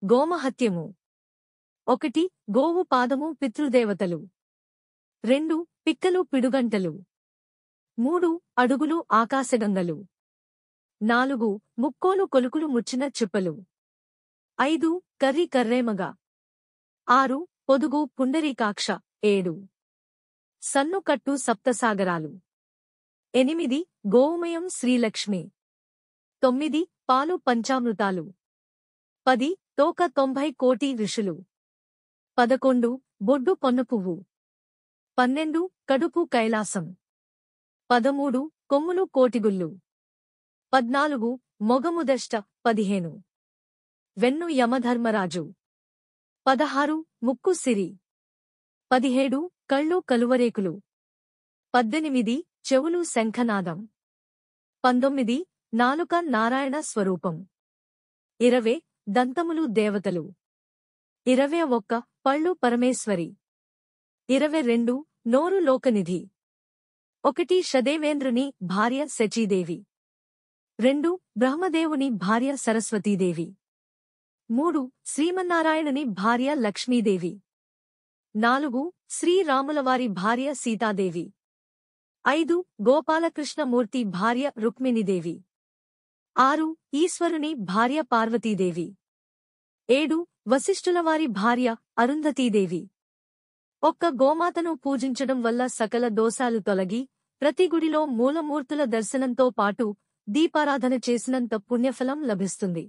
గోమహత్యము. 1 గోవు పాదము పితృదేవతలు. 2 పిక్కలు పిడుగంటలు. 3 అడుగులు ఆకాశగంగలు. 4 ముక్కోలు కొలుకులు ముచ్చిన చిప్పలు. 5 కర్రి కర్రేమగ. 6 పొదుగు పుండరీకాక్ష. 7 సన్ను కట్టు సప్తసాగరాలు. 8 గోవుమయం శ్రీలక్ష్మి. 9 పాలు పంచామృతాలు. 10 తోక 90 కోటి ఋషులు. 11 బొడ్డు పొన్నపువ్వు. 12 కడుపు కైలాసం. 13 కొమ్ములు కోటిగుళ్ళు. 14 మొగముదష్ట. 15 వెన్ను యమధర్మరాజు. 16 ముక్కు సిరి. 17 కళ్ళు కలువరేకులు. 18 చెవులు శంఖనాదం. 19 నాలుక నారాయణ స్వరూపం. 20 దంతములు దేవతలు. 21 పళ్ళు పరమేశ్వరి. 22 నోరు లోకనిధి. 1 షదేవేంద్రుని భార్య శచీదేవి. 2 బ్రహ్మదేవుని భార్య సరస్వతీదేవి. 3 శ్రీమన్నారాయణుని భార్య లక్ష్మీదేవి. 4 శ్రీరాములవారి భార్య సీతాదేవి. 5 గోపాలకృష్ణమూర్తి భార్య రుక్మిణీదేవి. 6 ఈశ్వరుని భార్య పార్వతీదేవి. 7 వశిష్ఠులవారి భార్య అరుంధతీదేవి. ఒక్క గోమాతను పూజించడం వల్ల సకల దోషాలు తొలగి ప్రతి గుడిలో మూలమూర్తుల దర్శనంతో పాటు దీపారాధన చేసినంత పుణ్యఫలం లభిస్తుంది.